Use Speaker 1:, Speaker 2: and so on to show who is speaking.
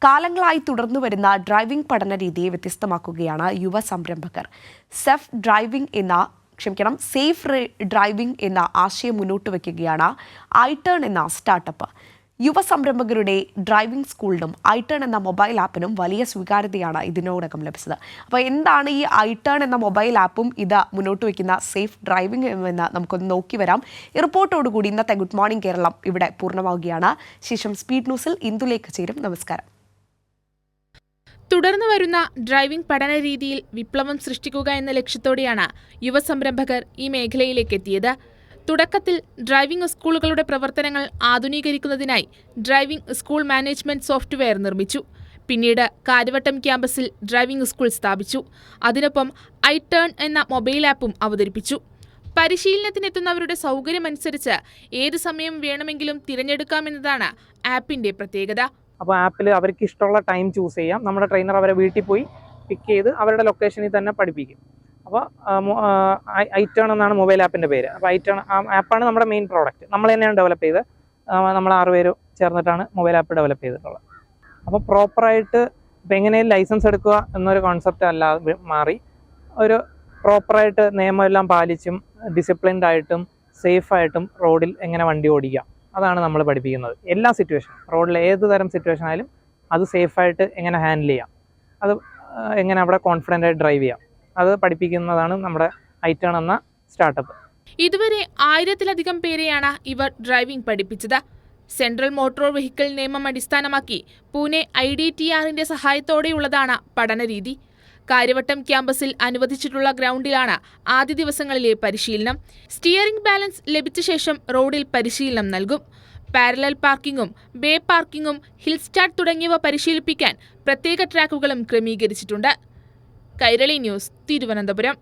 Speaker 1: കാലങ്ങളായി തുടർന്നുവരുന്ന ഡ്രൈവിംഗ് പഠന രീതിയെ വ്യത്യസ്തമാക്കുകയാണ് യുവ സംരംഭകർ. സേഫ് ഡ്രൈവിംഗ് എന്ന ആശയം മുന്നോട്ട് വയ്ക്കുകയാണ് ഐടേൺ എന്ന സ്റ്റാർട്ടപ്പ്. യുവ സംരംഭകരുടെ ഡ്രൈവിംഗ് സ്കൂളിനും ഐടേൺ എന്ന മൊബൈൽ ആപ്പിനും വലിയ സ്വീകാര്യതയാണ് ഇതിനോടകം ലഭിച്ചത്. അപ്പോൾ എന്താണ് ഈ ഐടേൺ എന്ന മൊബൈൽ ആപ്പും ഇത് മുന്നോട്ട് വയ്ക്കുന്ന സേഫ് ഡ്രൈവിംഗ് എന്ന് നമുക്കൊന്ന് നോക്കി വരാം. ഈ റിപ്പോർട്ടോടുകൂടി ഇന്നത്തെ ഗുഡ് മോർണിംഗ് കേരളം ഇവിടെ പൂർണ്ണമാവുകയാണ്. ശേഷം സ്പീഡ് ന്യൂസിൽ ഇന്ദുലേക്ക് ചേരും. നമസ്കാരം.
Speaker 2: തുടർന്നു വരുന്ന ഡ്രൈവിംഗ് പഠന രീതിയിൽ വിപ്ലവം സൃഷ്ടിക്കുക എന്ന ലക്ഷ്യത്തോടെയാണ് യുവസംരംഭകർ ഈ മേഖലയിലേക്ക് എത്തിയത്. തുടക്കത്തിൽ ഡ്രൈവിംഗ് സ്കൂളുകളുടെ പ്രവർത്തനങ്ങൾ ആധുനീകരിക്കുന്നതിനായി ഡ്രൈവിംഗ് സ്കൂൾ മാനേജ്മെന്റ് സോഫ്റ്റ്വെയർ നിർമ്മിച്ചു. പിന്നീട് കാര്യവട്ടം ക്യാമ്പസിൽ ഡ്രൈവിംഗ് സ്കൂൾ സ്ഥാപിച്ചു. അതിനൊപ്പം ഐടേൺ എന്ന മൊബൈൽ ആപ്പും അവതരിപ്പിച്ചു. പരിശീലനത്തിനെത്തുന്നവരുടെ സൗകര്യമനുസരിച്ച് ഏത് സമയം വേണമെങ്കിലും തിരഞ്ഞെടുക്കാമെന്നതാണ് ആപ്പിന്റെ പ്രത്യേകത.
Speaker 3: അപ്പോൾ ആപ്പിൽ അവർക്ക് ഇഷ്ടമുള്ള ടൈം ചൂസ് ചെയ്യാം. നമ്മുടെ ട്രെയിനർ അവരെ വീട്ടിൽ പോയി പിക്ക് ചെയ്ത് അവരുടെ ലൊക്കേഷനിൽ തന്നെ പഠിപ്പിക്കും. അപ്പോൾ ഐടേൺ എന്നാണ് മൊബൈൽ ആപ്പിൻ്റെ പേര്. അപ്പോൾ ഐടേൺ ആപ്പാണ് നമ്മുടെ മെയിൻ പ്രോഡക്റ്റ്. നമ്മൾ തന്നെയാണ് ഡെവലപ്പ് ചെയ്ത്, നമ്മൾ 6 പേര് ചേർന്നിട്ടാണ് മൊബൈൽ ആപ്പ് ഡെവലപ്പ് ചെയ്തിട്ടുള്ളത്. അപ്പോൾ പ്രോപ്പറായിട്ട് ഇപ്പം എങ്ങനെയും ലൈസൻസ് എടുക്കുക എന്നൊരു കോൺസെപ്റ്റ് അല്ലാതെ മാറി ഒരു പ്രോപ്പറായിട്ട് നിയമമെല്ലാം പാലിച്ചും ഡിസിപ്ലിൻഡ് ആയിട്ടും സേഫായിട്ടും റോഡിൽ എങ്ങനെ വണ്ടി ഓടിക്കാം, അതാണ് നമ്മൾ പഠിപ്പിക്കുന്നത്. എല്ലാ സിറ്റുവേഷനും, റോഡിൽ ഏത് തരം സിറ്റുവേഷൻ ആയാലും അത് സേഫായിട്ട് എങ്ങനെ ഹാൻഡിൽ ചെയ്യാം, അത് എങ്ങനെ അവിടെ കോൺഫിഡൻ്റ് ആയിട്ട് ഡ്രൈവ് ചെയ്യാം, അത് പഠിപ്പിക്കുന്നതാണ് നമ്മുടെ ഐടേൺ എന്ന സ്റ്റാർട്ടപ്പ്.
Speaker 2: ഇതുവരെ 1000-ലധികം പേരെയാണ് ഇവർ ഡ്രൈവിംഗ് പഠിപ്പിച്ചത്. സെൻട്രൽ മോട്ടോർ വെഹിക്കിൾ നിയമം അടിസ്ഥാനമാക്കി പൂനെ IDTRന്റെ സഹായത്തോടെയുള്ളതാണ് പഠനരീതി. കാര്യവട്ടം ക്യാമ്പസിൽ അനുവദിച്ചിട്ടുള്ള ഗ്രൗണ്ടിലാണ് ആദ്യ ദിവസങ്ങളിലെ പരിശീലനം. സ്റ്റിയറിംഗ് ബാലൻസ് ലഭിച്ച ശേഷം റോഡിൽ പരിശീലനം നൽകും. പാരലൽ പാർക്കിങ്ങും ബേ പാർക്കിങ്ങും ഹിൽ സ്റ്റാർട്ട് തുടങ്ങിയവ പരിശീലിപ്പിക്കാൻ പ്രത്യേക ട്രാക്കുകളും ക്രമീകരിച്ചിട്ടുണ്ട്. കൈരളി ന്യൂസ്, തിരുവനന്തപുരം.